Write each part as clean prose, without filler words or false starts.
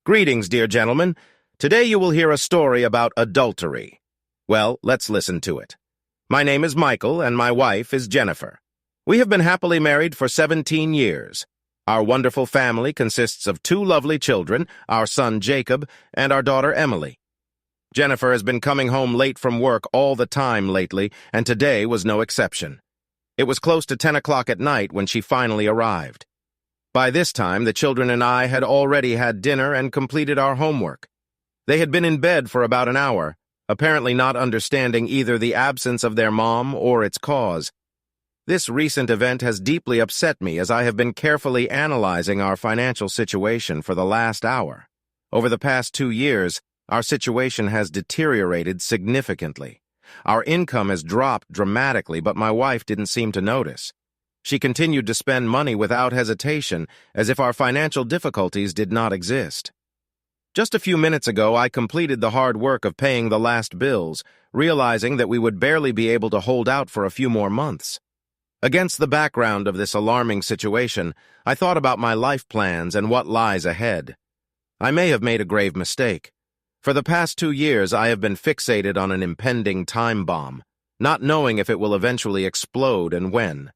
Greetings, dear gentlemen. Today you will hear a story about adultery. Well, let's listen to it. My name is Michael, and my wife is Jennifer. We have been happily married for 17 years. Our wonderful family consists of 2 lovely children, our son Jacob and our daughter Emily. Jennifer has been coming home late from work all the time lately, and today was no exception. It was close to 10 o'clock at night when she finally arrived. By this time, the children and I had already had dinner and completed our homework. They had been in bed for about an hour, apparently not understanding either the absence of their mom or its cause. This recent event has deeply upset me as I have been carefully analyzing our financial situation for the last hour. Over the past 2 years, our situation has deteriorated significantly. Our income has dropped dramatically, but my wife didn't seem to notice. She continued to spend money without hesitation, as if our financial difficulties did not exist. Just a few minutes ago, I completed the hard work of paying the last bills, realizing that we would barely be able to hold out for a few more months. Against the background of this alarming situation, I thought about my life plans and what lies ahead. I may have made a grave mistake. For the past 2 years, I have been fixated on an impending time bomb, not knowing if it will eventually explode and when.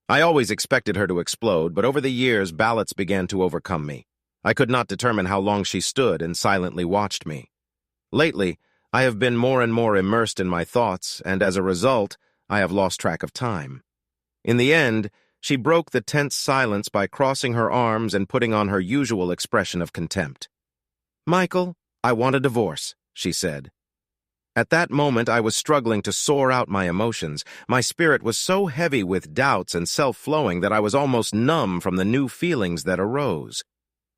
I always expected her to explode, but over the years, ballots began to overcome me. I could not determine how long she stood and silently watched me. Lately, I have been more and more immersed in my thoughts, and as a result, I have lost track of time. In the end, she broke the tense silence by crossing her arms and putting on her usual expression of contempt. "Michael, I want a divorce," she said. At that moment, I was struggling to sort out my emotions. My spirit was so heavy with doubts and self-flowing that I was almost numb from the new feelings that arose.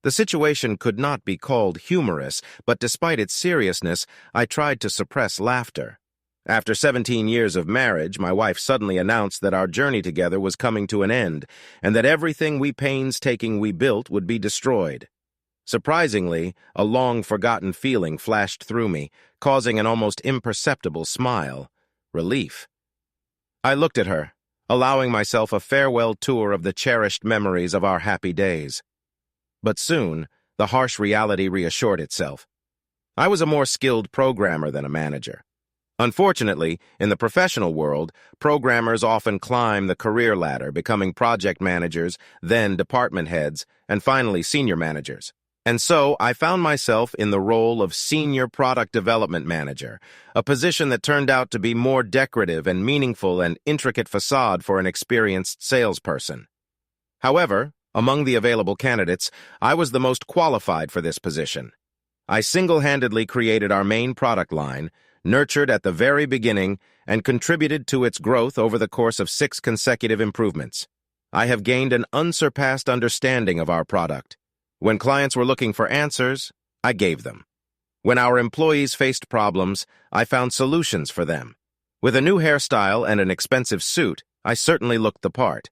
The situation could not be called humorous, but despite its seriousness, I tried to suppress laughter. After 17 years of marriage, my wife suddenly announced that our journey together was coming to an end, and that everything we painstaking built would be destroyed. Surprisingly, a long-forgotten feeling flashed through me, causing an almost imperceptible smile. Relief. I looked at her, allowing myself a farewell tour of the cherished memories of our happy days. But soon, the harsh reality reassured itself. I was a more skilled programmer than a manager. Unfortunately, in the professional world, programmers often climb the career ladder, becoming project managers, then department heads, and finally senior managers. And so, I found myself in the role of Senior Product Development Manager, a position that turned out to be more decorative and meaningful and intricate facade for an experienced salesperson. However, among the available candidates, I was the most qualified for this position. I single-handedly created our main product line, nurtured at the very beginning, and contributed to its growth over the course of 6 consecutive improvements. I have gained an unsurpassed understanding of our product. When clients were looking for answers, I gave them. When our employees faced problems, I found solutions for them. With a new hairstyle and an expensive suit, I certainly looked the part.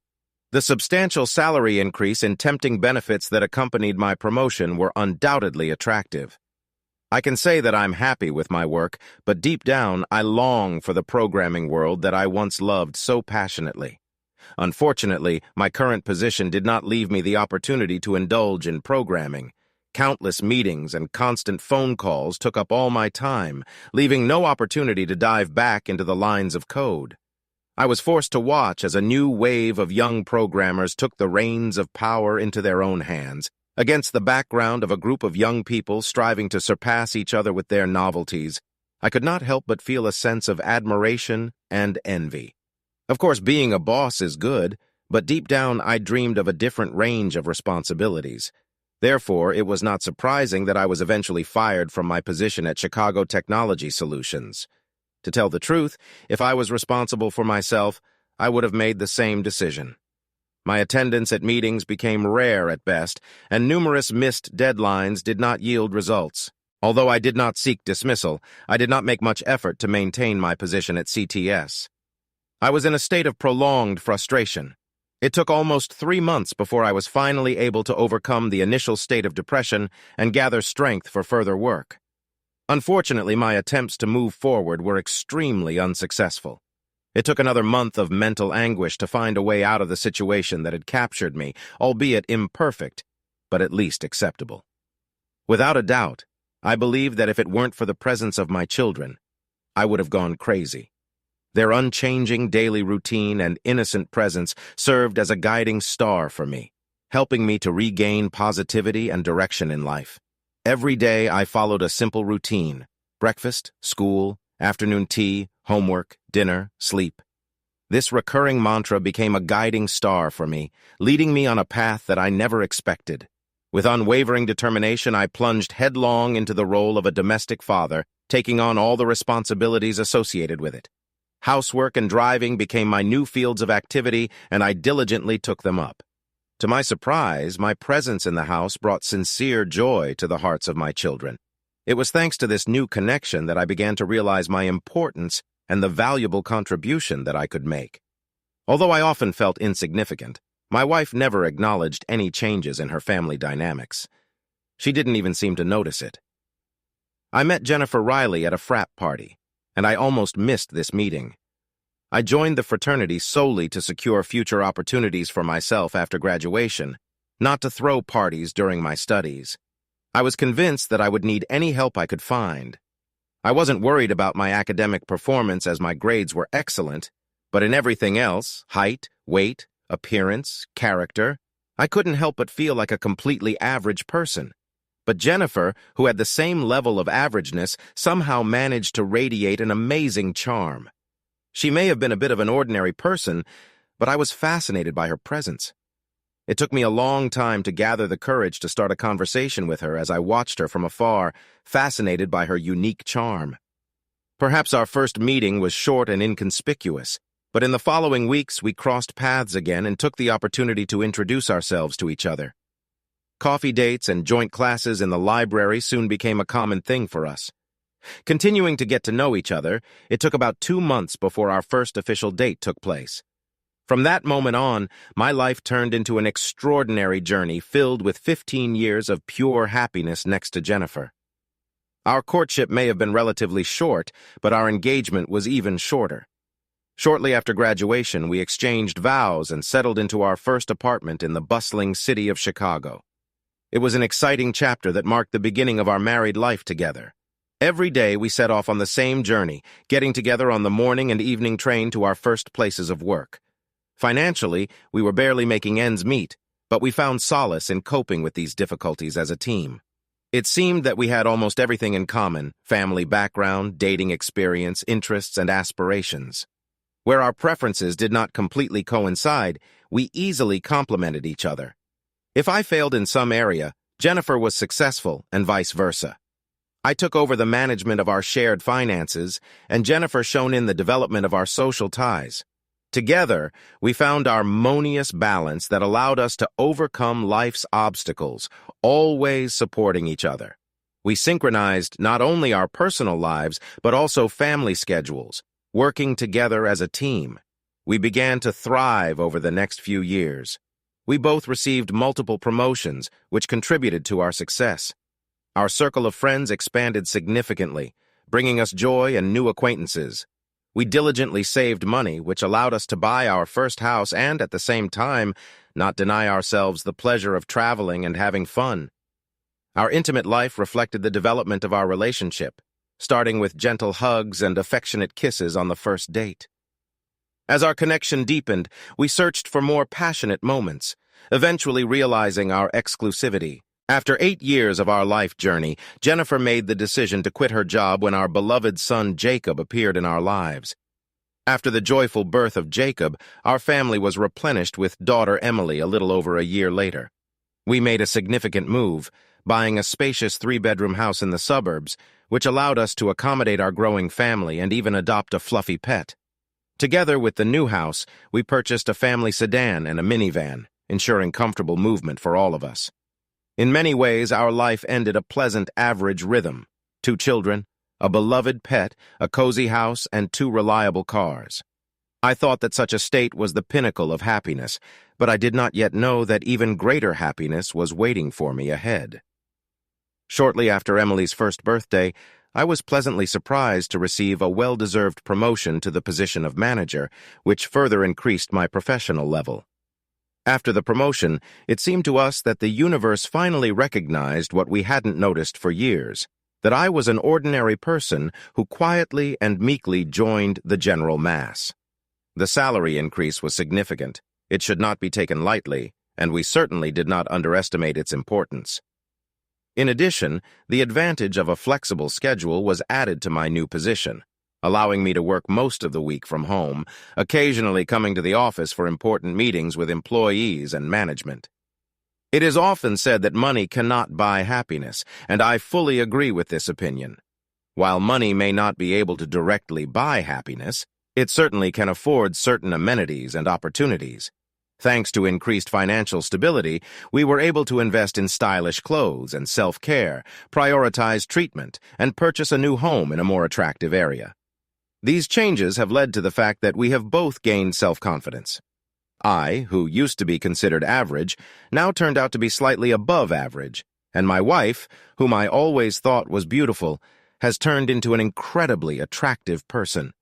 The substantial salary increase and tempting benefits that accompanied my promotion were undoubtedly attractive. I can say that I'm happy with my work, but deep down, I long for the programming world that I once loved so passionately. Unfortunately, my current position did not leave me the opportunity to indulge in programming. Countless meetings and constant phone calls took up all my time, leaving no opportunity to dive back into the lines of code. I was forced to watch as a new wave of young programmers took the reins of power into their own hands, against the background of a group of young people striving to surpass each other with their novelties. I could not help but feel a sense of admiration and envy. Of course, being a boss is good, but deep down I dreamed of a different range of responsibilities. Therefore, it was not surprising that I was eventually fired from my position at Chicago Technology Solutions. To tell the truth, if I was responsible for myself, I would have made the same decision. My attendance at meetings became rare at best, and numerous missed deadlines did not yield results. Although I did not seek dismissal, I did not make much effort to maintain my position at CTS. I was in a state of prolonged frustration. It took almost 3 months before I was finally able to overcome the initial state of depression and gather strength for further work. Unfortunately, my attempts to move forward were extremely unsuccessful. It took another month of mental anguish to find a way out of the situation that had captured me, albeit imperfect, but at least acceptable. Without a doubt, I believe that if it weren't for the presence of my children, I would have gone crazy. Their unchanging daily routine and innocent presence served as a guiding star for me, helping me to regain positivity and direction in life. Every day I followed a simple routine: breakfast, school, afternoon tea, homework, dinner, sleep. This recurring mantra became a guiding star for me, leading me on a path that I never expected. With unwavering determination, I plunged headlong into the role of a domestic father, taking on all the responsibilities associated with it. Housework and driving became my new fields of activity, and I diligently took them up. To my surprise, my presence in the house brought sincere joy to the hearts of my children. It was thanks to this new connection that I began to realize my importance and the valuable contribution that I could make. Although I often felt insignificant, my wife never acknowledged any changes in her family dynamics. She didn't even seem to notice it. I met Jennifer Riley at a frat party, and I almost missed this meeting. I joined the fraternity solely to secure future opportunities for myself after graduation, not to throw parties during my studies. I was convinced that I would need any help I could find. I wasn't worried about my academic performance as my grades were excellent, but in everything else, height, weight, appearance, character, I couldn't help but feel like a completely average person. But Jennifer, who had the same level of averageness, somehow managed to radiate an amazing charm. She may have been a bit of an ordinary person, but I was fascinated by her presence. It took me a long time to gather the courage to start a conversation with her as I watched her from afar, fascinated by her unique charm. Perhaps our first meeting was short and inconspicuous, but in the following weeks we crossed paths again and took the opportunity to introduce ourselves to each other. Coffee dates and joint classes in the library soon became a common thing for us. Continuing to get to know each other, it took about 2 months before our first official date took place. From that moment on, my life turned into an extraordinary journey filled with 15 years of pure happiness next to Jennifer. Our courtship may have been relatively short, but our engagement was even shorter. Shortly after graduation, we exchanged vows and settled into our first apartment in the bustling city of Chicago. It was an exciting chapter that marked the beginning of our married life together. Every day we set off on the same journey, getting together on the morning and evening train to our first places of work. Financially, we were barely making ends meet, but we found solace in coping with these difficulties as a team. It seemed that we had almost everything in common: family background, dating experience, interests, and aspirations. Where our preferences did not completely coincide, we easily complemented each other. If I failed in some area, Jennifer was successful, and vice versa. I took over the management of our shared finances, and Jennifer shone in the development of our social ties. Together, we found our harmonious balance that allowed us to overcome life's obstacles, always supporting each other. We synchronized not only our personal lives, but also family schedules, working together as a team. We began to thrive over the next few years. We both received multiple promotions, which contributed to our success. Our circle of friends expanded significantly, bringing us joy and new acquaintances. We diligently saved money, which allowed us to buy our first house and, at the same time, not deny ourselves the pleasure of traveling and having fun. Our intimate life reflected the development of our relationship, starting with gentle hugs and affectionate kisses on the first date. As our connection deepened, we searched for more passionate moments, eventually realizing our exclusivity. After 8 years of our life journey, Jennifer made the decision to quit her job when our beloved son Jacob appeared in our lives. After the joyful birth of Jacob, our family was replenished with daughter Emily a little over a year later. We made a significant move, buying a spacious 3-bedroom house in the suburbs, which allowed us to accommodate our growing family and even adopt a fluffy pet. Together with the new house, we purchased a family sedan and a minivan, ensuring comfortable movement for all of us. In many ways, our life ended a pleasant average rhythm: 2 children, a beloved pet, a cozy house, and 2 reliable cars. I thought that such a state was the pinnacle of happiness, but I did not yet know that even greater happiness was waiting for me ahead. Shortly after Emily's first birthday, I was pleasantly surprised to receive a well-deserved promotion to the position of manager, which further increased my professional level. After the promotion, it seemed to us that the universe finally recognized what we hadn't noticed for years, that I was an ordinary person who quietly and meekly joined the general mass. The salary increase was significant. It should not be taken lightly, and we certainly did not underestimate its importance. In addition, the advantage of a flexible schedule was added to my new position, allowing me to work most of the week from home, occasionally coming to the office for important meetings with employees and management. It is often said that money cannot buy happiness, and I fully agree with this opinion. While money may not be able to directly buy happiness, it certainly can afford certain amenities and opportunities. Thanks to increased financial stability, we were able to invest in stylish clothes and self-care, prioritize treatment, and purchase a new home in a more attractive area. These changes have led to the fact that we have both gained self-confidence. I, who used to be considered average, now turned out to be slightly above average, and my wife, whom I always thought was beautiful, has turned into an incredibly attractive person.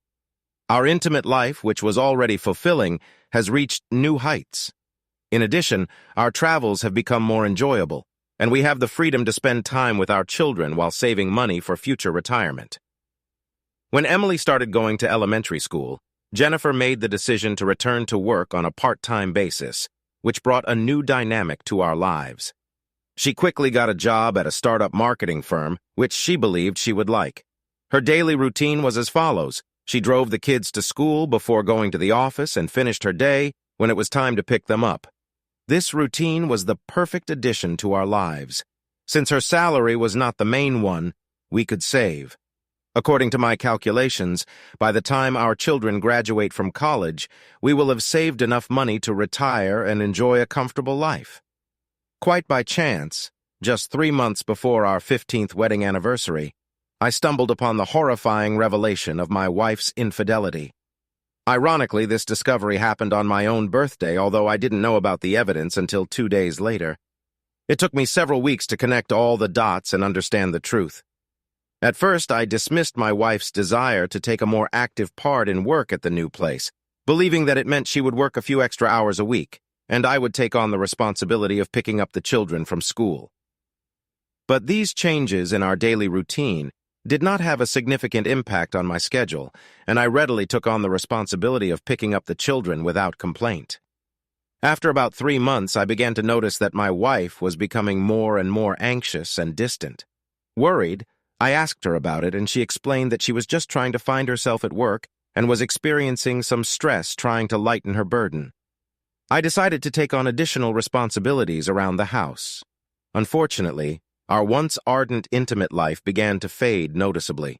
Our intimate life, which was already fulfilling, has reached new heights. In addition, our travels have become more enjoyable, and we have the freedom to spend time with our children while saving money for future retirement. When Emily started going to elementary school, Jennifer made the decision to return to work on a part-time basis, which brought a new dynamic to our lives. She quickly got a job at a startup marketing firm, which she believed she would like. Her daily routine was as follows. She drove the kids to school before going to the office and finished her day when it was time to pick them up. This routine was the perfect addition to our lives. Since her salary was not the main one, we could save. According to my calculations, by the time our children graduate from college, we will have saved enough money to retire and enjoy a comfortable life. Quite by chance, just 3 months before our 15th wedding anniversary, I stumbled upon the horrifying revelation of my wife's infidelity. Ironically, this discovery happened on my own birthday, although I didn't know about the evidence until 2 days later. It took me several weeks to connect all the dots and understand the truth. At first, I dismissed my wife's desire to take a more active part in work at the new place, believing that it meant she would work a few extra hours a week, and I would take on the responsibility of picking up the children from school. But these changes in our daily routine did not have a significant impact on my schedule, and I readily took on the responsibility of picking up the children without complaint. After about 3 months, I began to notice that my wife was becoming more and more anxious and distant. Worried, I asked her about it, and she explained that she was just trying to find herself at work and was experiencing some stress trying to lighten her burden. I decided to take on additional responsibilities around the house. Unfortunately, our once ardent, intimate life began to fade noticeably.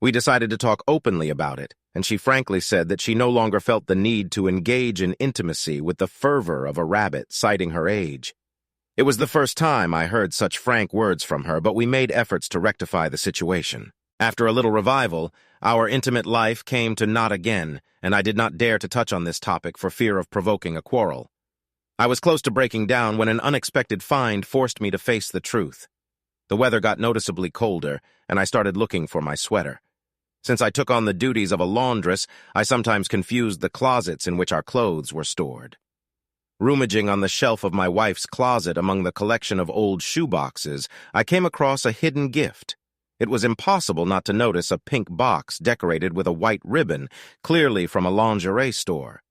We decided to talk openly about it, and she frankly said that she no longer felt the need to engage in intimacy with the fervor of a rabbit, citing her age. It was the first time I heard such frank words from her, but we made efforts to rectify the situation. After a little revival, our intimate life came to naught again, and I did not dare to touch on this topic for fear of provoking a quarrel. I was close to breaking down when an unexpected find forced me to face the truth. The weather got noticeably colder, and I started looking for my sweater. Since I took on the duties of a laundress, I sometimes confused the closets in which our clothes were stored. Rummaging on the shelf of my wife's closet among the collection of old shoeboxes, I came across a hidden gift. It was impossible not to notice a pink box decorated with a white ribbon, clearly from a lingerie store.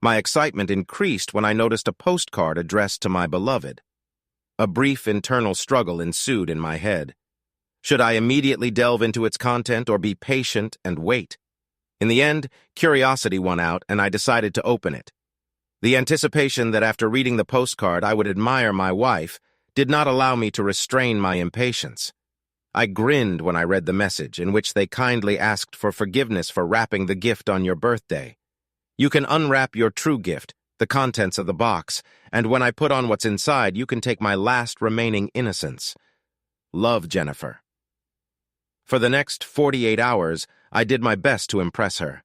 My excitement increased when I noticed a postcard addressed to my beloved. A brief internal struggle ensued in my head. Should I immediately delve into its content or be patient and wait? In the end, curiosity won out, and I decided to open it. The anticipation that after reading the postcard I would admire my wife did not allow me to restrain my impatience. I grinned when I read the message, in which they kindly asked for forgiveness for wrapping the gift on your birthday. You can unwrap your true gift, the contents of the box, and when I put on what's inside, you can take my last remaining innocence. Love, Jennifer. For the next 48 hours, I did my best to impress her.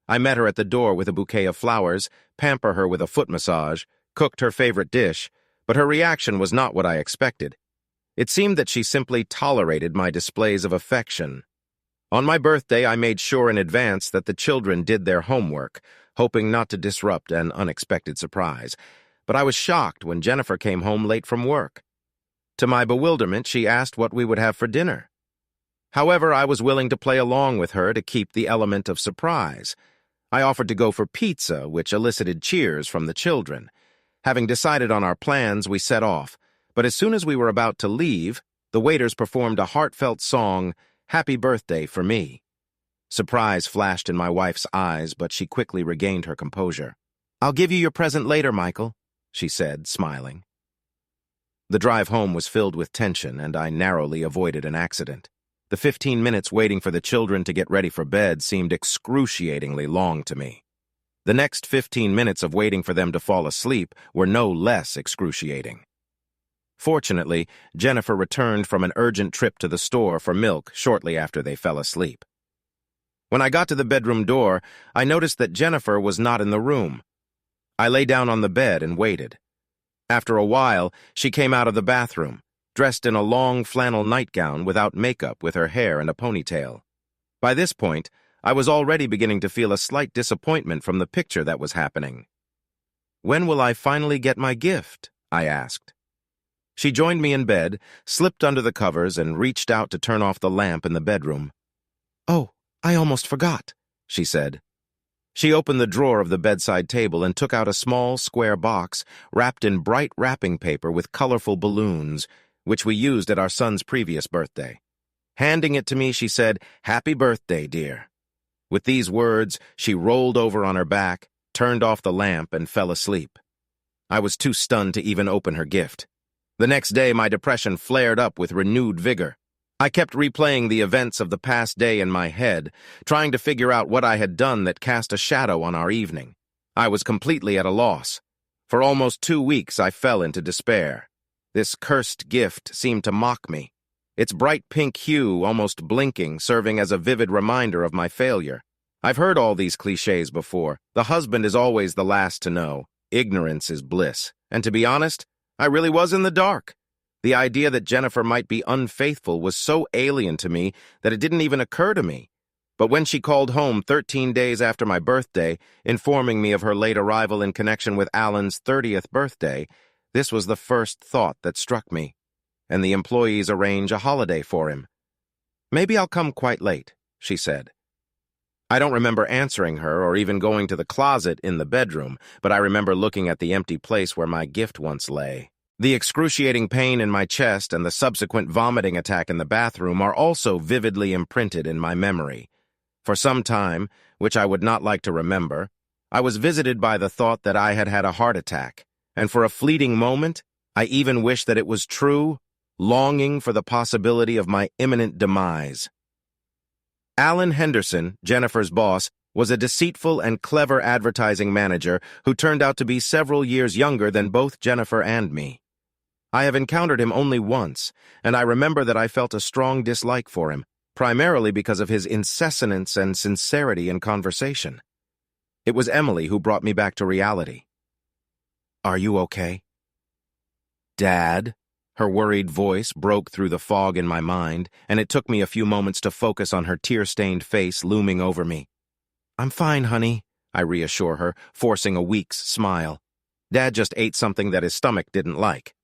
I met her at the door with a bouquet of flowers, pamper her with a foot massage, cooked her favorite dish, but her reaction was not what I expected. It seemed that she simply tolerated my displays of affection. On my birthday, I made sure in advance that the children did their homework, hoping not to disrupt an unexpected surprise. but I was shocked when Jennifer came home late from work. To my bewilderment, she asked what we would have for dinner. However, I was willing to play along with her to keep the element of surprise. I offered to go for pizza, which elicited cheers from the children. Having decided on our plans, we set off, but as soon as we were about to leave, the waiters performed a heartfelt song, "Happy Birthday" for me. Surprise flashed in my wife's eyes, but she quickly regained her composure. "I'll give you your present later, Michael," she said, smiling. The drive home was filled with tension, and I narrowly avoided an accident. The 15 minutes waiting for the children to get ready for bed seemed excruciatingly long to me. The next 15 minutes of waiting for them to fall asleep were no less excruciating. Fortunately, Jennifer returned from an urgent trip to the store for milk shortly after they fell asleep. When I got to the bedroom door, I noticed that Jennifer was not in the room. I lay down on the bed and waited. After a while, she came out of the bathroom, dressed in a long flannel nightgown without makeup, with her hair in a ponytail. By this point, I was already beginning to feel a slight disappointment from the picture that was happening. "When will I finally get my gift?" I asked. She joined me in bed, slipped under the covers, and reached out to turn off the lamp in the bedroom. "Oh, I almost forgot," she said. She opened the drawer of the bedside table and took out a small, square box wrapped in bright wrapping paper with colorful balloons, which we used at our son's previous birthday. Handing it to me, she said, "Happy birthday, dear." With these words, she rolled over on her back, turned off the lamp, and fell asleep. I was too stunned to even open her gift. The next day, my depression flared up with renewed vigor. I kept replaying the events of the past day in my head, trying to figure out what I had done that cast a shadow on our evening. I was completely at a loss. For almost 2 weeks, I fell into despair. This cursed gift seemed to mock me, its bright pink hue almost blinking, serving as a vivid reminder of my failure. I've heard all these cliches before. The husband is always the last to know. Ignorance is bliss. And to be honest, I really was in the dark. The idea that Jennifer might be unfaithful was so alien to me that it didn't even occur to me. But when she called home 13 days after my birthday, informing me of her late arrival in connection with Alan's 30th birthday, this was the first thought that struck me. And the employees arrange a holiday for him. "Maybe I'll come quite late," she said. I don't remember answering her or even going to the closet in the bedroom, but I remember looking at the empty place where my gift once lay. The excruciating pain in my chest and the subsequent vomiting attack in the bathroom are also vividly imprinted in my memory. For some time, which I would not like to remember, I was visited by the thought that I had had a heart attack, and for a fleeting moment, I even wished that it was true, longing for the possibility of my imminent demise. Alan Henderson, Jennifer's boss, was a deceitful and clever advertising manager who turned out to be several years younger than both Jennifer and me. I have encountered him only once, and I remember that I felt a strong dislike for him, primarily because of his incessance and sincerity in conversation. It was Emily who brought me back to reality. "Are you okay?" "Dad?" Her worried voice broke through the fog in my mind, and it took me a few moments to focus on her tear-stained face looming over me. "I'm fine, honey," I reassure her, forcing a weak smile. "Dad just ate something that his stomach didn't like.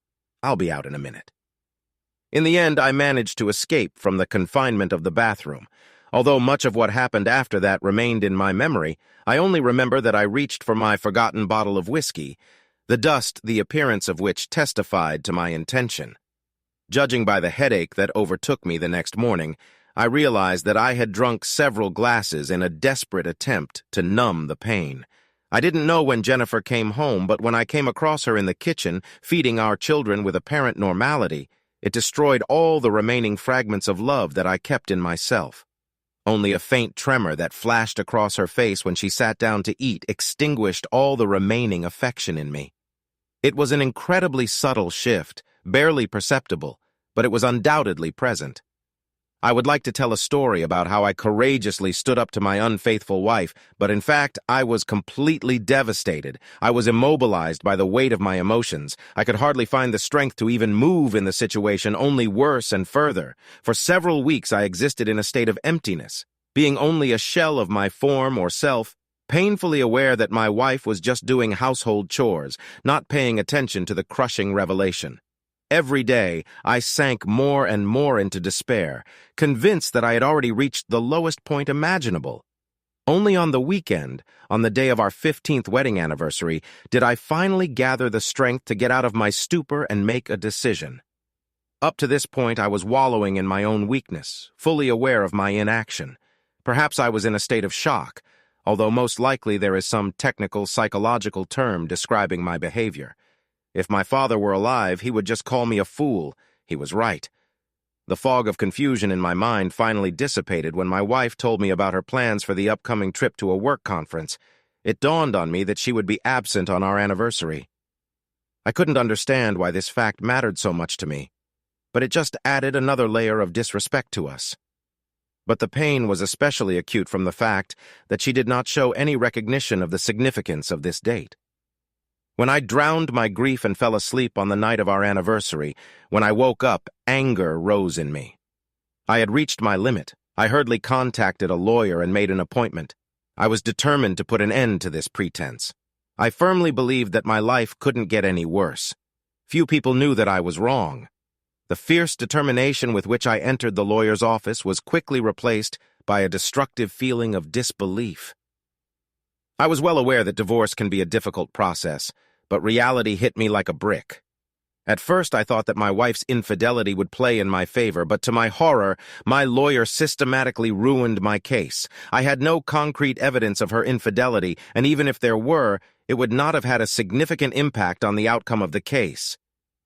I'll be out in a minute." In the end, I managed to escape from the confinement of the bathroom. Although much of what happened after that remained in my memory, I only remember that I reached for my forgotten bottle of whiskey, the dust, the appearance of which testified to my intention. Judging by the headache that overtook me the next morning, I realized that I had drunk several glasses in a desperate attempt to numb the pain. I didn't know when Jennifer came home, but when I came across her in the kitchen, feeding our children with apparent normality, it destroyed all the remaining fragments of love that I kept in myself. Only a faint tremor that flashed across her face when she sat down to eat extinguished all the remaining affection in me. It was an incredibly subtle shift, barely perceptible, but it was undoubtedly present. I would like to tell a story about how I courageously stood up to my unfaithful wife, but in fact, I was completely devastated. I was immobilized by the weight of my emotions. I could hardly find the strength to even move in the situation, only worse and further. For several weeks, I existed in a state of emptiness, being only a shell of my form or self, painfully aware that my wife was just doing household chores, not paying attention to the crushing revelation. Every day, I sank more and more into despair, convinced that I had already reached the lowest point imaginable. Only on the weekend, on the day of our 15th wedding anniversary, did I finally gather the strength to get out of my stupor and make a decision. Up to this point, I was wallowing in my own weakness, fully aware of my inaction. Perhaps I was in a state of shock, although most likely there is some technical psychological term describing my behavior. If my father were alive, he would just call me a fool. He was right. The fog of confusion in my mind finally dissipated when my wife told me about her plans for the upcoming trip to a work conference. It dawned on me that she would be absent on our anniversary. I couldn't understand why this fact mattered so much to me, but it just added another layer of disrespect to us. But the pain was especially acute from the fact that she did not show any recognition of the significance of this date. When I drowned my grief and fell asleep on the night of our anniversary, when I woke up, anger rose in me. I had reached my limit. I hurriedly contacted a lawyer and made an appointment. I was determined to put an end to this pretense. I firmly believed that my life couldn't get any worse. Few people knew that I was wrong. The fierce determination with which I entered the lawyer's office was quickly replaced by a destructive feeling of disbelief. I was well aware that divorce can be a difficult process, but reality hit me like a brick. At first, I thought that my wife's infidelity would play in my favor, but to my horror, my lawyer systematically ruined my case. I had no concrete evidence of her infidelity, and even if there were, it would not have had a significant impact on the outcome of the case.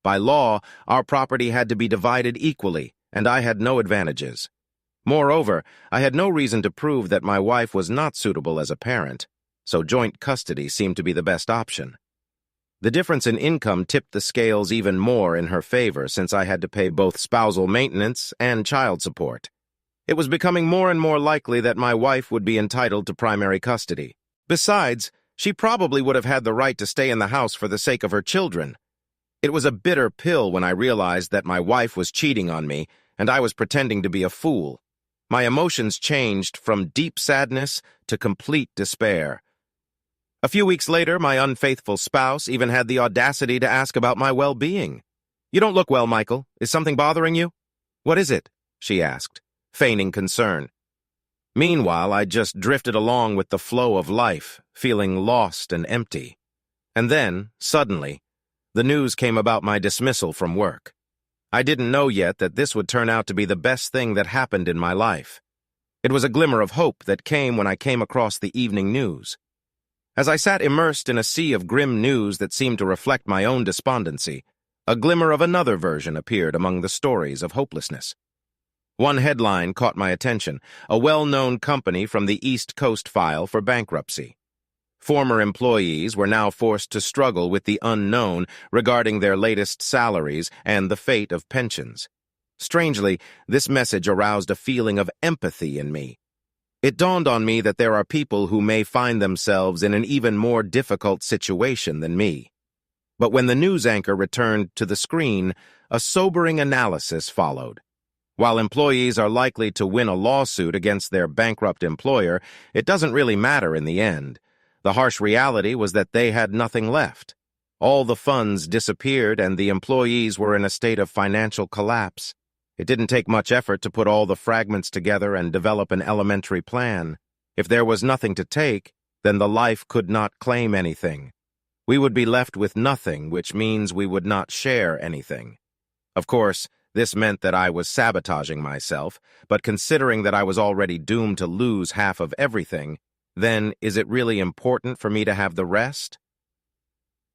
By law, our property had to be divided equally, and I had no advantages. Moreover, I had no reason to prove that my wife was not suitable as a parent, so joint custody seemed to be the best option. The difference in income tipped the scales even more in her favor since I had to pay both spousal maintenance and child support. It was becoming more and more likely that my wife would be entitled to primary custody. Besides, she probably would have had the right to stay in the house for the sake of her children. It was a bitter pill when I realized that my wife was cheating on me and I was pretending to be a fool. My emotions changed from deep sadness to complete despair. A few weeks later, my unfaithful spouse even had the audacity to ask about my well-being. "You don't look well, Michael. Is something bothering you?" "What is it?" she asked, feigning concern. Meanwhile, I just drifted along with the flow of life, feeling lost and empty. And then, suddenly, the news came about my dismissal from work. I didn't know yet that this would turn out to be the best thing that happened in my life. It was a glimmer of hope that came when I came across the evening news. As I sat immersed in a sea of grim news that seemed to reflect my own despondency, a glimmer of another version appeared among the stories of hopelessness. One headline caught my attention: a well-known company from the East Coast filed for bankruptcy. Former employees were now forced to struggle with the unknown regarding their latest salaries and the fate of pensions. Strangely, this message aroused a feeling of empathy in me. It dawned on me that there are people who may find themselves in an even more difficult situation than me. But when the news anchor returned to the screen, a sobering analysis followed. While employees are likely to win a lawsuit against their bankrupt employer, it doesn't really matter in the end. The harsh reality was that they had nothing left. All the funds disappeared and the employees were in a state of financial collapse. It didn't take much effort to put all the fragments together and develop an elementary plan. If there was nothing to take, then the life could not claim anything. We would be left with nothing, which means we would not share anything. Of course, this meant that I was sabotaging myself, but considering that I was already doomed to lose half of everything, then is it really important for me to have the rest?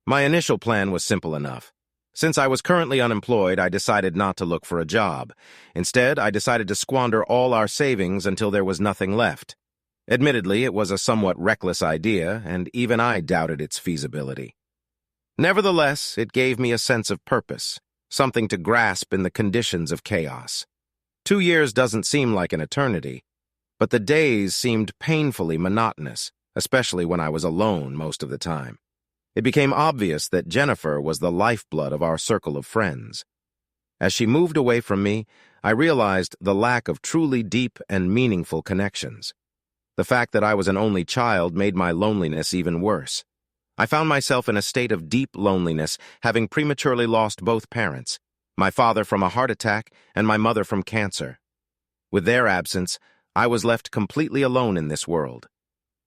My initial plan was simple enough. Since I was currently unemployed, I decided not to look for a job. Instead, I decided to squander all our savings until there was nothing left. Admittedly, it was a somewhat reckless idea, and even I doubted its feasibility. Nevertheless, it gave me a sense of purpose, something to grasp in the conditions of chaos. 2 years doesn't seem like an eternity, but the days seemed painfully monotonous, especially when I was alone most of the time. It became obvious that Jennifer was the lifeblood of our circle of friends. As she moved away from me, I realized the lack of truly deep and meaningful connections. The fact that I was an only child made my loneliness even worse. I found myself in a state of deep loneliness, having prematurely lost both parents, my father from a heart attack and my mother from cancer. With their absence, I was left completely alone in this world.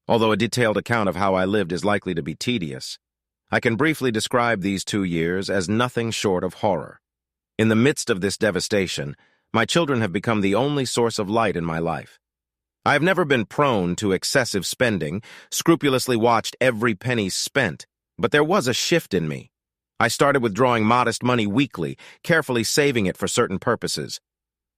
Although a detailed account of how I lived is likely to be tedious, I can briefly describe these 2 years as nothing short of horror. In the midst of this devastation, my children have become the only source of light in my life. I have never been prone to excessive spending, scrupulously watched every penny spent, but there was a shift in me. I started withdrawing modest money weekly, carefully saving it for certain purposes.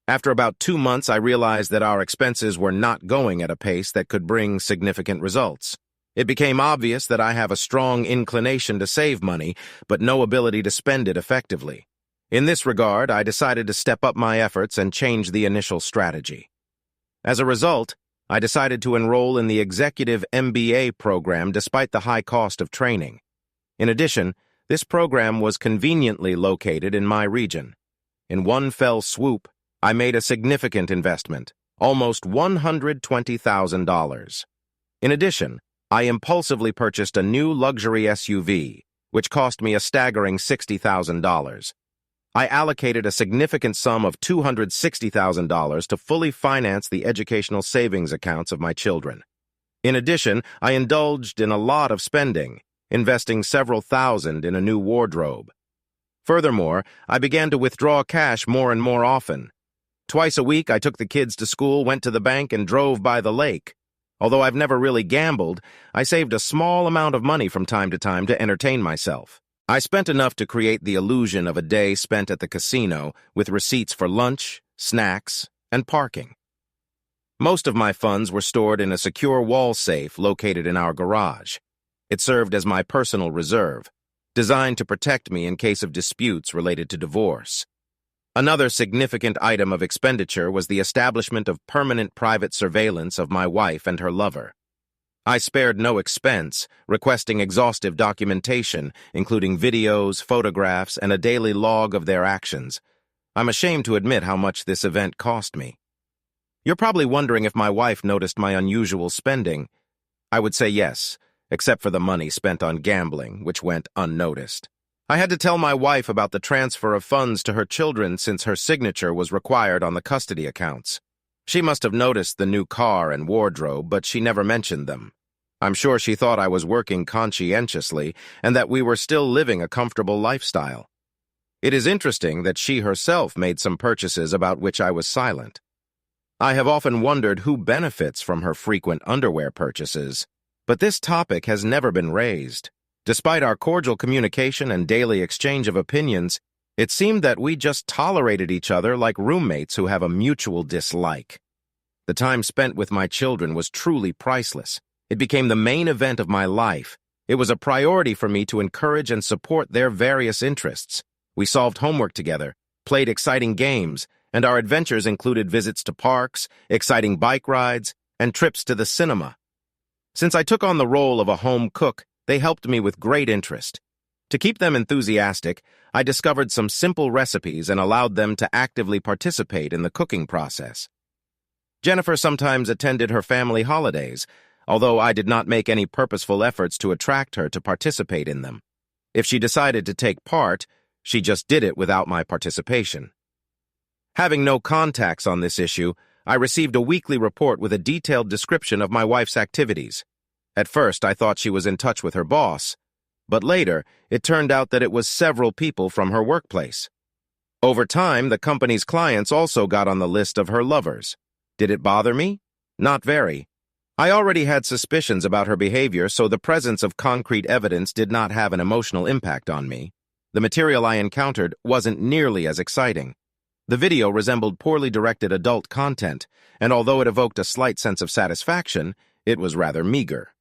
After about 2 months, I realized that our expenses were not going at a pace that could bring significant results. It became obvious that I have a strong inclination to save money, but no ability to spend it effectively. In this regard, I decided to step up my efforts and change the initial strategy. As a result, I decided to enroll in the Executive MBA program despite the high cost of training. In addition, this program was conveniently located in my region. In one fell swoop, I made a significant investment, almost $120,000. In addition, I impulsively purchased a new luxury SUV, which cost me a staggering $60,000. I allocated a significant sum of $260,000 to fully finance the educational savings accounts of my children. In addition, I indulged in a lot of spending, investing several thousand in a new wardrobe. Furthermore, I began to withdraw cash more and more often. Twice a week, I took the kids to school, went to the bank, and drove by the lake. Although I've never really gambled, I saved a small amount of money from time to time to entertain myself. I spent enough to create the illusion of a day spent at the casino with receipts for lunch, snacks, and parking. Most of my funds were stored in a secure wall safe located in our garage. It served as my personal reserve, designed to protect me in case of disputes related to divorce. Another significant item of expenditure was the establishment of permanent private surveillance of my wife and her lover. I spared no expense, requesting exhaustive documentation, including videos, photographs, and a daily log of their actions. I'm ashamed to admit how much this event cost me. You're probably wondering if my wife noticed my unusual spending. I would say yes, except for the money spent on gambling, which went unnoticed. I had to tell my wife about the transfer of funds to her children since her signature was required on the custody accounts. She must have noticed the new car and wardrobe, but she never mentioned them. I'm sure she thought I was working conscientiously and that we were still living a comfortable lifestyle. It is interesting that she herself made some purchases about which I was silent. I have often wondered who benefits from her frequent underwear purchases, but this topic has never been raised. Despite our cordial communication and daily exchange of opinions, it seemed that we just tolerated each other like roommates who have a mutual dislike. The time spent with my children was truly priceless. It became the main event of my life. It was a priority for me to encourage and support their various interests. We solved homework together, played exciting games, and our adventures included visits to parks, exciting bike rides, and trips to the cinema. Since I took on the role of a home cook, they helped me with great interest. To keep them enthusiastic, I discovered some simple recipes and allowed them to actively participate in the cooking process. Jennifer sometimes attended her family holidays, although I did not make any purposeful efforts to attract her to participate in them. If she decided to take part, she just did it without my participation. Having no contacts on this issue, I received a weekly report with a detailed description of my wife's activities. At first, I thought she was in touch with her boss, but later, it turned out that it was several people from her workplace. Over time, the company's clients also got on the list of her lovers. Did it bother me? Not very. I already had suspicions about her behavior, so the presence of concrete evidence did not have an emotional impact on me. The material I encountered wasn't nearly as exciting. The video resembled poorly directed adult content, and although it evoked a slight sense of satisfaction, it was rather meager.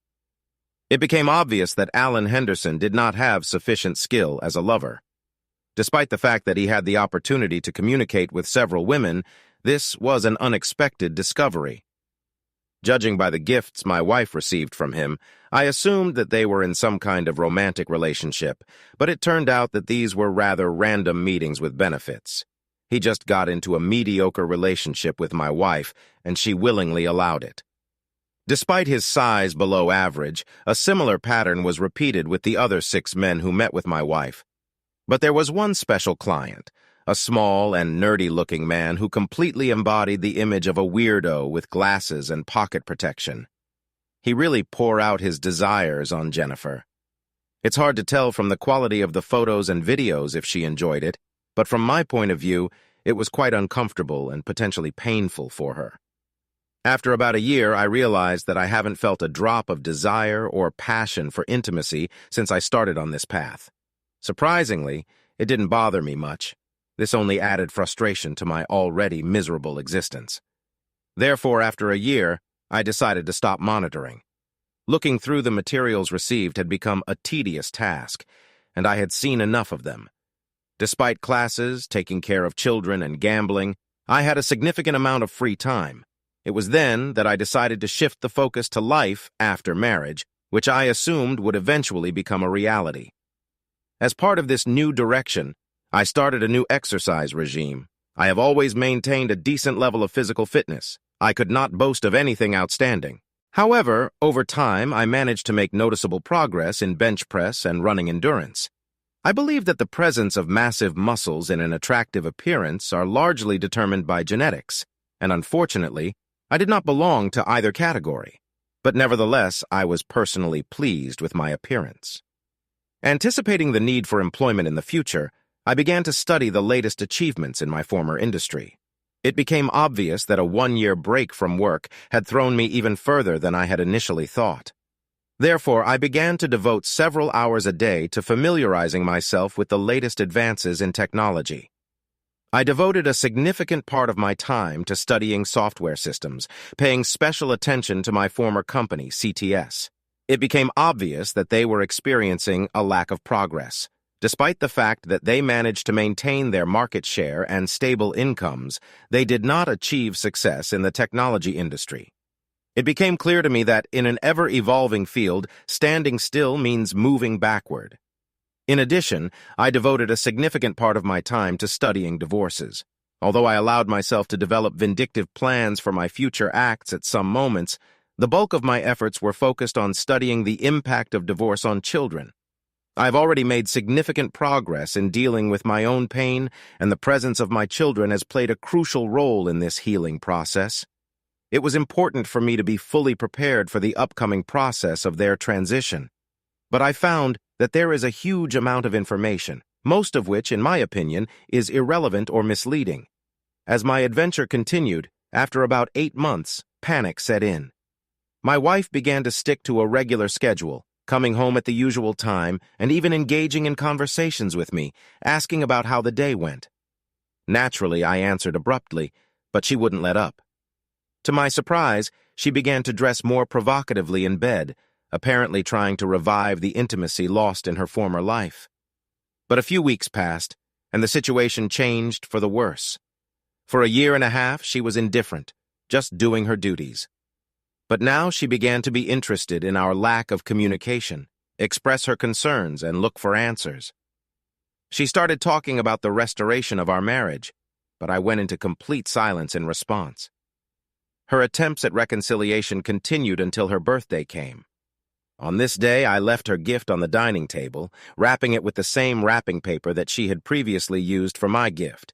It became obvious that Alan Henderson did not have sufficient skill as a lover. Despite the fact that he had the opportunity to communicate with several women, this was an unexpected discovery. Judging by the gifts my wife received from him, I assumed that they were in some kind of romantic relationship, but it turned out that these were rather random meetings with benefits. He just got into a mediocre relationship with my wife, and she willingly allowed it. Despite his size below average, a similar pattern was repeated with the other 6 men who met with my wife. But there was one special client, a small and nerdy-looking man who completely embodied the image of a weirdo with glasses and pocket protection. He really poured out his desires on Jennifer. It's hard to tell from the quality of the photos and videos if she enjoyed it, but from my point of view, it was quite uncomfortable and potentially painful for her. After about a year, I realized that I haven't felt a drop of desire or passion for intimacy since I started on this path. Surprisingly, it didn't bother me much. This only added frustration to my already miserable existence. Therefore, after a year, I decided to stop monitoring. Looking through the materials received had become a tedious task, and I had seen enough of them. Despite classes, taking care of children, and gambling, I had a significant amount of free time. It was then that I decided to shift the focus to life after marriage, which I assumed would eventually become a reality. As part of this new direction, I started a new exercise regime. I have always maintained a decent level of physical fitness. I could not boast of anything outstanding. However, over time, I managed to make noticeable progress in bench press and running endurance. I believe that the presence of massive muscles and an attractive appearance are largely determined by genetics, and unfortunately, I did not belong to either category. But nevertheless, I was personally pleased with my appearance. Anticipating the need for employment in the future, I began to study the latest achievements in my former industry. It became obvious that a 1-year break from work had thrown me even further than I had initially thought. Therefore, I began to devote several hours a day to familiarizing myself with the latest advances in technology. I devoted a significant part of my time to studying software systems, paying special attention to my former company, CTS. It became obvious that they were experiencing a lack of progress. Despite the fact that they managed to maintain their market share and stable incomes, they did not achieve success in the technology industry. It became clear to me that in an ever-evolving field, standing still means moving backward. In addition, I devoted a significant part of my time to studying divorces. Although I allowed myself to develop vindictive plans for my future acts at some moments, the bulk of my efforts were focused on studying the impact of divorce on children. I've already made significant progress in dealing with my own pain, and the presence of my children has played a crucial role in this healing process. It was important for me to be fully prepared for the upcoming process of their transition. But I found that there is a huge amount of information, most of which, in my opinion, is irrelevant or misleading. As my adventure continued, after about 8 months, panic set in. My wife began to stick to a regular schedule, coming home at the usual time and even engaging in conversations with me, asking about how the day went. Naturally, I answered abruptly, but she wouldn't let up. To my surprise, she began to dress more provocatively in bed, apparently trying to revive the intimacy lost in her former life. But a few weeks passed, and the situation changed for the worse. For a year and a half, she was indifferent, just doing her duties. But now she began to be interested in our lack of communication, express her concerns, and look for answers. She started talking about the restoration of our marriage, but I went into complete silence in response. Her attempts at reconciliation continued until her birthday came. On this day, I left her gift on the dining table, wrapping it with the same wrapping paper that she had previously used for my gift.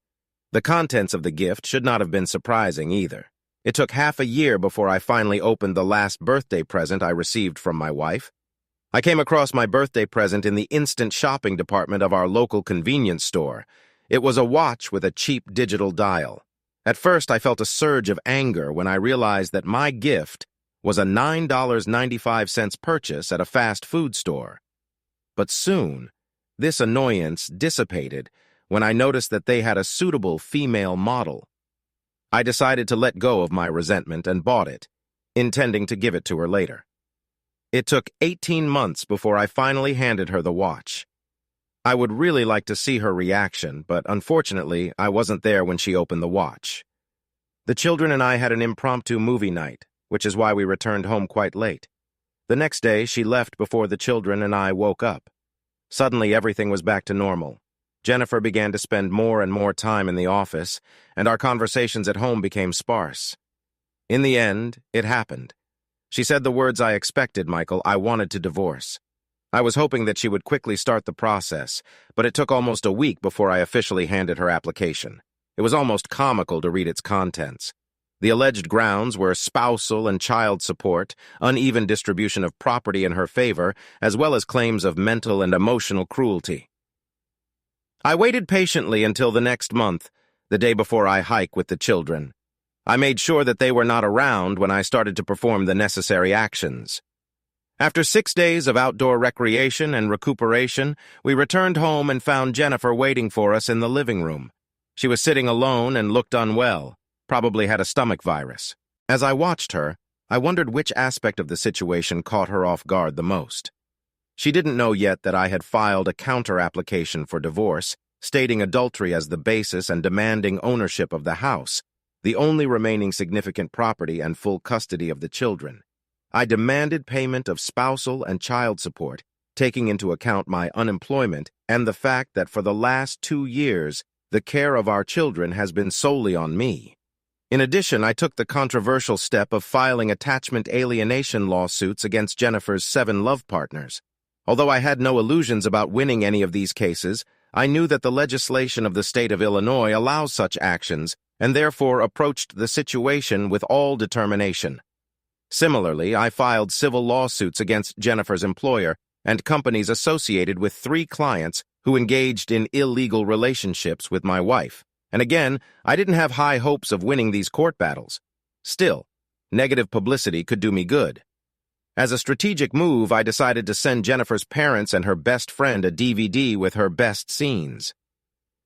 The contents of the gift should not have been surprising either. It took half a year before I finally opened the last birthday present I received from my wife. I came across my birthday present in the instant shopping department of our local convenience store. It was a watch with a cheap digital dial. At first, I felt a surge of anger when I realized that my gift was a $9.95 purchase at a fast food store. But soon, this annoyance dissipated when I noticed that they had a suitable female model. I decided to let go of my resentment and bought it, intending to give it to her later. It took 18 months before I finally handed her the watch. I would really like to see her reaction, but unfortunately, I wasn't there when she opened the watch. The children and I had an impromptu movie night, which is why we returned home quite late. The next day, she left before the children and I woke up. Suddenly, everything was back to normal. Jennifer began to spend more and more time in the office, and our conversations at home became sparse. In the end, it happened. She said the words I expected, Michael. I wanted to divorce. I was hoping that she would quickly start the process, but it took almost a week before I officially handed her application. It was almost comical to read its contents. The alleged grounds were spousal and child support, uneven distribution of property in her favor, as well as claims of mental and emotional cruelty. I waited patiently until the next month, the day before I hike with the children. I made sure that they were not around when I started to perform the necessary actions. After 6 days of outdoor recreation and recuperation, we returned home and found Jennifer waiting for us in the living room. She was sitting alone and looked unwell, probably had a stomach virus. As I watched her, I wondered which aspect of the situation caught her off guard the most. She didn't know yet that I had filed a counter-application for divorce, stating adultery as the basis and demanding ownership of the house, the only remaining significant property and full custody of the children. I demanded payment of spousal and child support, taking into account my unemployment and the fact that for the last 2 years, the care of our children has been solely on me. In addition, I took the controversial step of filing attachment alienation lawsuits against Jennifer's 7 love partners. Although I had no illusions about winning any of these cases, I knew that the legislation of the state of Illinois allows such actions, and therefore approached the situation with all determination. Similarly, I filed civil lawsuits against Jennifer's employer and companies associated with 3 clients who engaged in illegal relationships with my wife. And again, I didn't have high hopes of winning these court battles. Still, negative publicity could do me good. As a strategic move, I decided to send Jennifer's parents and her best friend a DVD with her best scenes.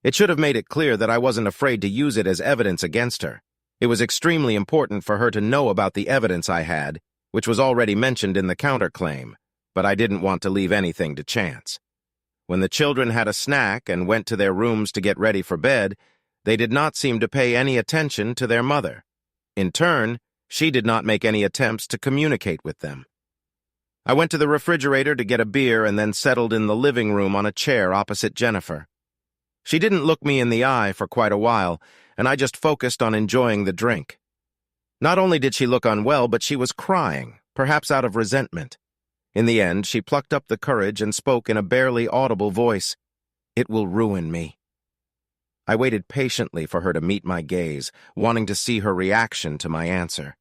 It should have made it clear that I wasn't afraid to use it as evidence against her. It was extremely important for her to know about the evidence I had, which was already mentioned in the counterclaim, but I didn't want to leave anything to chance. When the children had a snack and went to their rooms to get ready for bed, they did not seem to pay any attention to their mother. In turn, she did not make any attempts to communicate with them. I went to the refrigerator to get a beer and then settled in the living room on a chair opposite Jennifer. She didn't look me in the eye for quite a while, and I just focused on enjoying the drink. Not only did she look unwell, but she was crying, perhaps out of resentment. In the end, she plucked up the courage and spoke in a barely audible voice. "It will ruin me." I waited patiently for her to meet my gaze, wanting to see her reaction to my answer.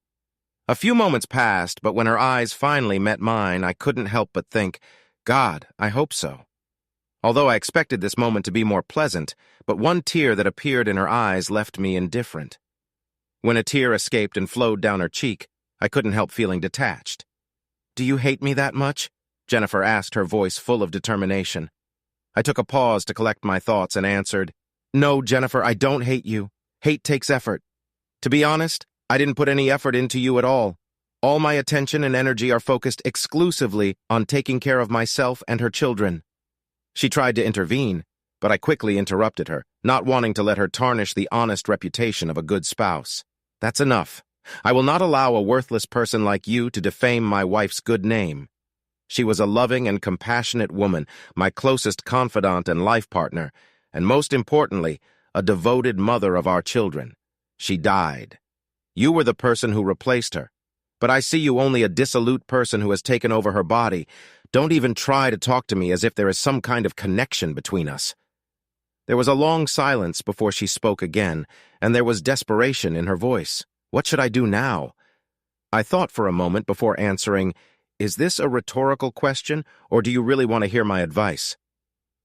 A few moments passed, but when her eyes finally met mine, I couldn't help but think, God, I hope so. Although I expected this moment to be more pleasant, but one tear that appeared in her eyes left me indifferent. When a tear escaped and flowed down her cheek, I couldn't help feeling detached. "Do you hate me that much?" Jennifer asked, her voice full of determination. I took a pause to collect my thoughts and answered, "No, Jennifer, I don't hate you. Hate takes effort. To be honest, I didn't put any effort into you at all. All my attention and energy are focused exclusively on taking care of myself and her children." She tried to intervene, but I quickly interrupted her, not wanting to let her tarnish the honest reputation of a good spouse. "That's enough. I will not allow a worthless person like you to defame my wife's good name. She was a loving and compassionate woman, my closest confidant and life partner, and most importantly, a devoted mother of our children. She died. You were the person who replaced her, but I see you only a dissolute person who has taken over her body. Don't even try to talk to me as if there is some kind of connection between us." There was a long silence before she spoke again, and there was desperation in her voice. What should I do now? I thought for a moment before answering, "Is this a rhetorical question, or do you really want to hear my advice?"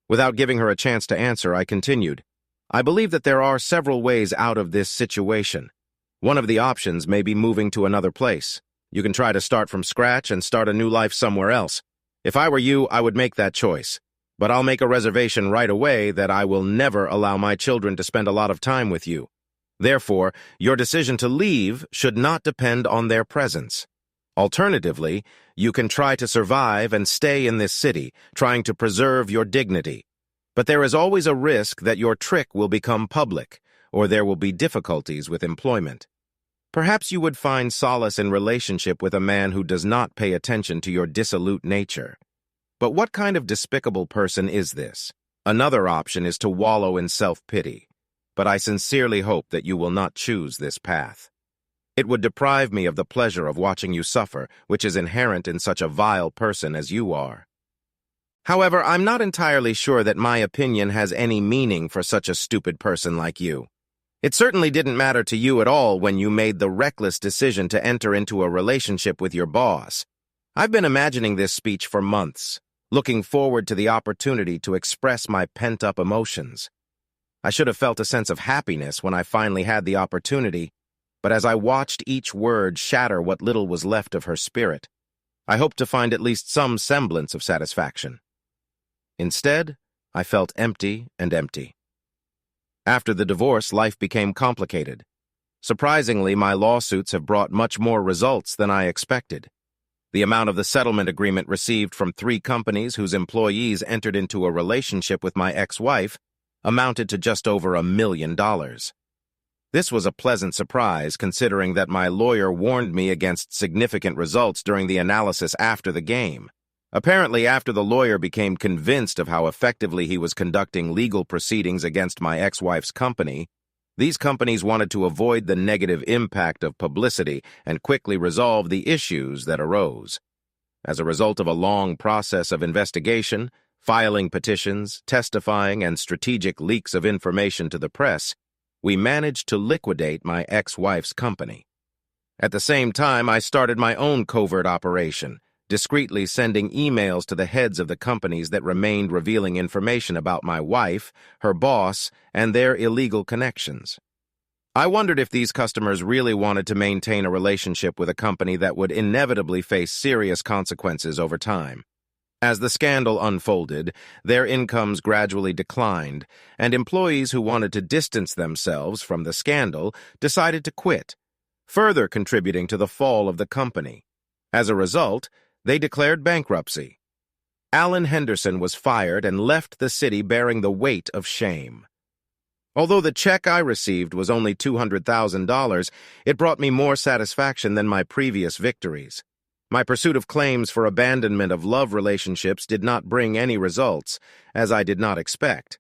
Without giving her a chance to answer, I continued, "I believe that there are several ways out of this situation. One of the options may be moving to another place. You can try to start from scratch and start a new life somewhere else. If I were you, I would make that choice. But I'll make a reservation right away that I will never allow my children to spend a lot of time with you. Therefore, your decision to leave should not depend on their presence. Alternatively, you can try to survive and stay in this city, trying to preserve your dignity. But there is always a risk that your trick will become public, or there will be difficulties with employment. Perhaps you would find solace in relationship with a man who does not pay attention to your dissolute nature. But what kind of despicable person is this? Another option is to wallow in self-pity. But I sincerely hope that you will not choose this path." It would deprive me of the pleasure of watching you suffer, which is inherent in such a vile person as you are. However, I'm not entirely sure that my opinion has any meaning for such a stupid person like you. It certainly didn't matter to you at all when you made the reckless decision to enter into a relationship with your boss. I've been imagining this speech for months, looking forward to the opportunity to express my pent-up emotions. I should have felt a sense of happiness when I finally had the opportunity, but as I watched each word shatter what little was left of her spirit, I hoped to find at least some semblance of satisfaction. Instead, I felt empty and empty. After the divorce, life became complicated. Surprisingly, my lawsuits have brought much more results than I expected. The amount of the settlement agreement received from 3 companies whose employees entered into a relationship with my ex-wife amounted to just over $1 million. This was a pleasant surprise, considering that my lawyer warned me against significant results during the analysis after the game. Apparently, after the lawyer became convinced of how effectively he was conducting legal proceedings against my ex-wife's company, these companies wanted to avoid the negative impact of publicity and quickly resolve the issues that arose. As a result of a long process of investigation, filing petitions, testifying, and strategic leaks of information to the press, we managed to liquidate my ex-wife's company. At the same time, I started my own covert operation, discreetly sending emails to the heads of the companies that remained revealing information about my wife, her boss, and their illegal connections. I wondered if these customers really wanted to maintain a relationship with a company that would inevitably face serious consequences over time. As the scandal unfolded, their incomes gradually declined, and employees who wanted to distance themselves from the scandal decided to quit, further contributing to the fall of the company. As a result, they declared bankruptcy. Alan Henderson was fired and left the city bearing the weight of shame. Although the check I received was only $200,000, it brought me more satisfaction than my previous victories. My pursuit of claims for abandonment of love relationships did not bring any results, as I did not expect.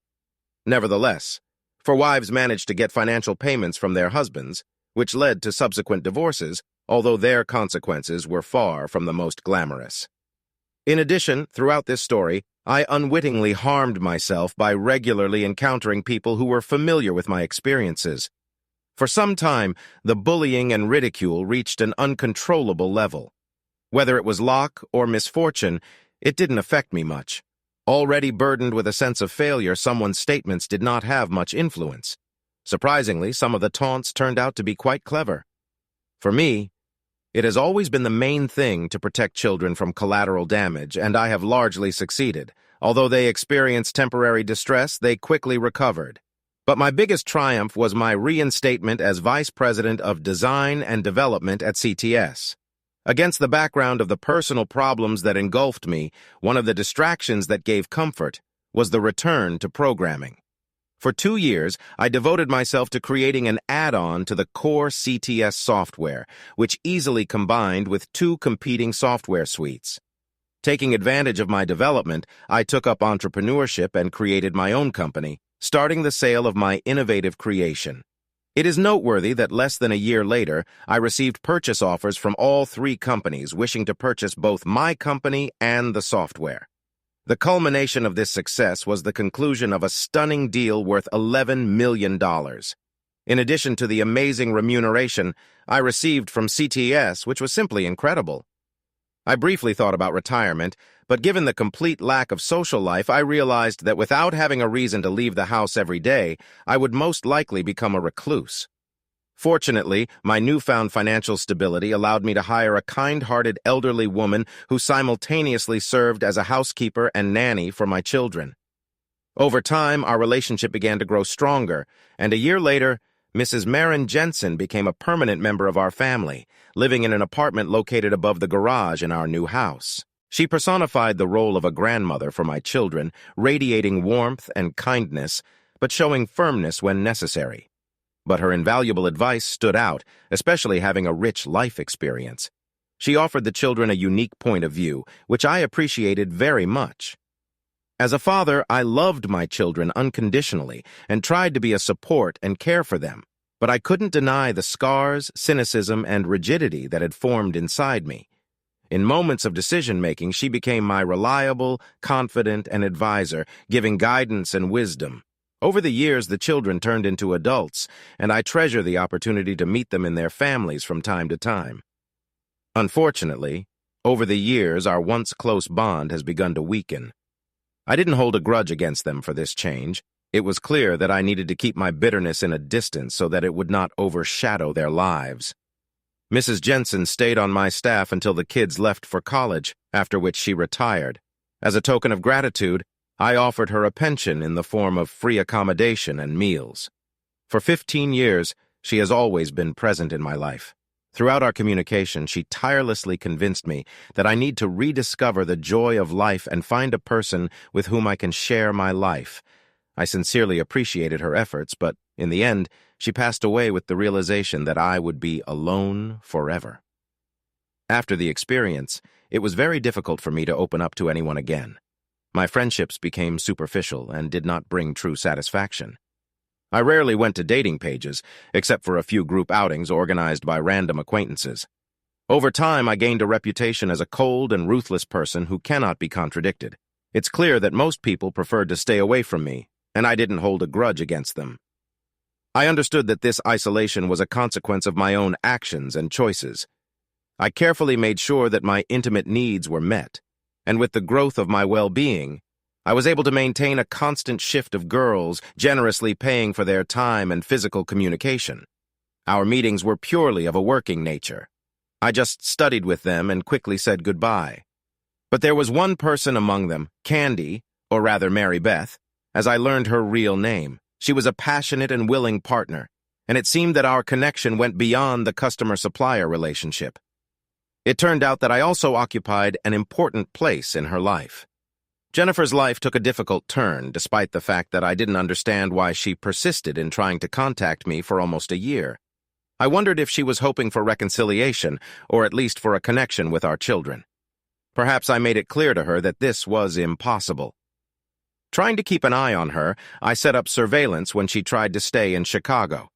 Nevertheless, for wives managed to get financial payments from their husbands, which led to subsequent divorces, although their consequences were far from the most glamorous. In addition, throughout this story, I unwittingly harmed myself by regularly encountering people who were familiar with my experiences. For some time, the bullying and ridicule reached an uncontrollable level. Whether it was luck or misfortune, it didn't affect me much. Already burdened with a sense of failure, someone's statements did not have much influence. Surprisingly, some of the taunts turned out to be quite clever. For me, it has always been the main thing to protect children from collateral damage, and I have largely succeeded. Although they experienced temporary distress, they quickly recovered. But my biggest triumph was my reinstatement as Vice President of Design and Development at CTS. Against the background of the personal problems that engulfed me, one of the distractions that gave comfort was the return to programming. For 2 years, I devoted myself to creating an add-on to the core CTS software, which easily combined with 2 competing software suites. Taking advantage of my development, I took up entrepreneurship and created my own company, starting the sale of my innovative creation. It is noteworthy that less than a year later, I received purchase offers from all 3 companies wishing to purchase both my company and the software. The culmination of this success was the conclusion of a stunning deal worth $11 million. In addition to the amazing remuneration I received from CTS, which was simply incredible. I briefly thought about retirement, but given the complete lack of social life, I realized that without having a reason to leave the house every day, I would most likely become a recluse. Fortunately, my newfound financial stability allowed me to hire a kind-hearted elderly woman who simultaneously served as a housekeeper and nanny for my children. Over time, our relationship began to grow stronger, and a year later, Mrs. Maren Jensen became a permanent member of our family, living in an apartment located above the garage in our new house. She personified the role of a grandmother for my children, radiating warmth and kindness, but showing firmness when necessary. But her invaluable advice stood out, especially having a rich life experience. She offered the children a unique point of view, which I appreciated very much. As a father, I loved my children unconditionally and tried to be a support and care for them. But I couldn't deny the scars, cynicism, and rigidity that had formed inside me. In moments of decision-making, she became my reliable, confident, and advisor, giving guidance and wisdom. Over the years, the children turned into adults, and I treasure the opportunity to meet them in their families from time to time. Unfortunately, over the years, our once close bond has begun to weaken. I didn't hold a grudge against them for this change. It was clear that I needed to keep my bitterness in a distance so that it would not overshadow their lives. Mrs. Jensen stayed on my staff until the kids left for college, after which she retired. As a token of gratitude, I offered her a pension in the form of free accommodation and meals. For 15 years, she has always been present in my life. Throughout our communication, she tirelessly convinced me that I need to rediscover the joy of life and find a person with whom I can share my life. I sincerely appreciated her efforts, but in the end, she passed away with the realization that I would be alone forever. After the experience, it was very difficult for me to open up to anyone again. My friendships became superficial and did not bring true satisfaction. I rarely went to dating pages, except for a few group outings organized by random acquaintances. Over time, I gained a reputation as a cold and ruthless person who cannot be contradicted. It's clear that most people preferred to stay away from me, and I didn't hold a grudge against them. I understood that this isolation was a consequence of my own actions and choices. I carefully made sure that my intimate needs were met, and with the growth of my well-being, I was able to maintain a constant shift of girls, generously paying for their time and physical communication. Our meetings were purely of a working nature. I just studied with them and quickly said goodbye. But there was one person among them, Candy, or rather Mary Beth, as I learned her real name. She was a passionate and willing partner, and it seemed that our connection went beyond the customer-supplier relationship. It turned out that I also occupied an important place in her life. Jennifer's life took a difficult turn, despite the fact that I didn't understand why she persisted in trying to contact me for almost a year. I wondered if she was hoping for reconciliation, or at least for a connection with our children. Perhaps I made it clear to her that this was impossible. Trying to keep an eye on her, I set up surveillance when she tried to stay in Chicago.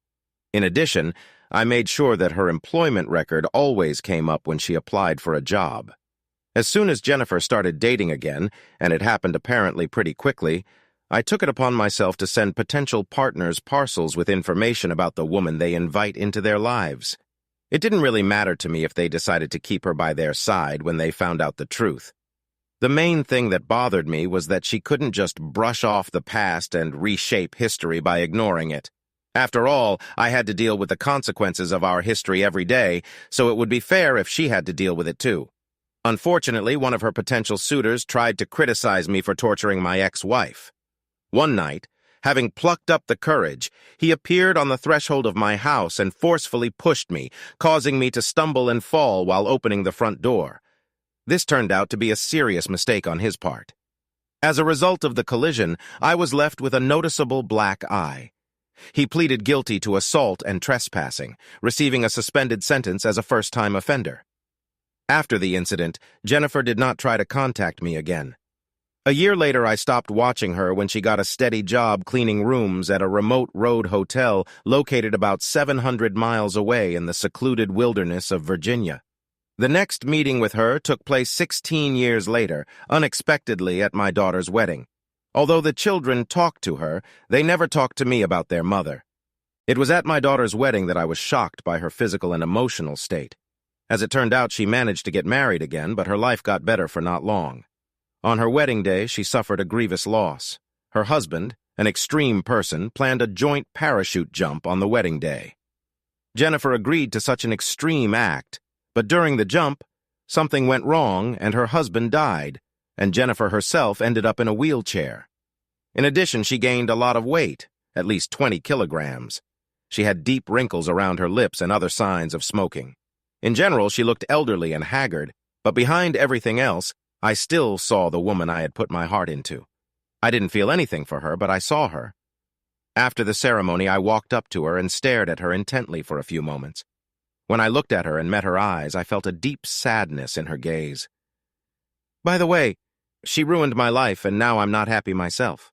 In addition, I made sure that her employment record always came up when she applied for a job. As soon as Jennifer started dating again, and it happened apparently pretty quickly, I took it upon myself to send potential partners parcels with information about the woman they invite into their lives. It didn't really matter to me if they decided to keep her by their side when they found out the truth. The main thing that bothered me was that she couldn't just brush off the past and reshape history by ignoring it. After all, I had to deal with the consequences of our history every day, so it would be fair if she had to deal with it too. Unfortunately, one of her potential suitors tried to criticize me for torturing my ex-wife. One night, having plucked up the courage, he appeared on the threshold of my house and forcefully pushed me, causing me to stumble and fall while opening the front door. This turned out to be a serious mistake on his part. As a result of the collision, I was left with a noticeable black eye. He pleaded guilty to assault and trespassing, receiving a suspended sentence as a first-time offender. After the incident, Jennifer did not try to contact me again. A year later, I stopped watching her when she got a steady job cleaning rooms at a remote road hotel located about 700 miles away in the secluded wilderness of Virginia. The next meeting with her took place 16 years later, unexpectedly at my daughter's wedding. Although the children talked to her, they never talked to me about their mother. It was at my daughter's wedding that I was shocked by her physical and emotional state. As it turned out, she managed to get married again, but her life got better for not long. On her wedding day, she suffered a grievous loss. Her husband, an extreme person, planned a joint parachute jump on the wedding day. Jennifer agreed to such an extreme act, but during the jump, something went wrong and her husband died, and Jennifer herself ended up in a wheelchair. In addition, she gained a lot of weight, at least 20 kilograms. She had deep wrinkles around her lips and other signs of smoking. In general, she looked elderly and haggard, but behind everything else, I still saw the woman I had put my heart into. I didn't feel anything for her, but I saw her. After the ceremony, I walked up to her and stared at her intently for a few moments. When I looked at her and met her eyes, I felt a deep sadness in her gaze. By the way, she ruined my life, and now I'm not happy myself.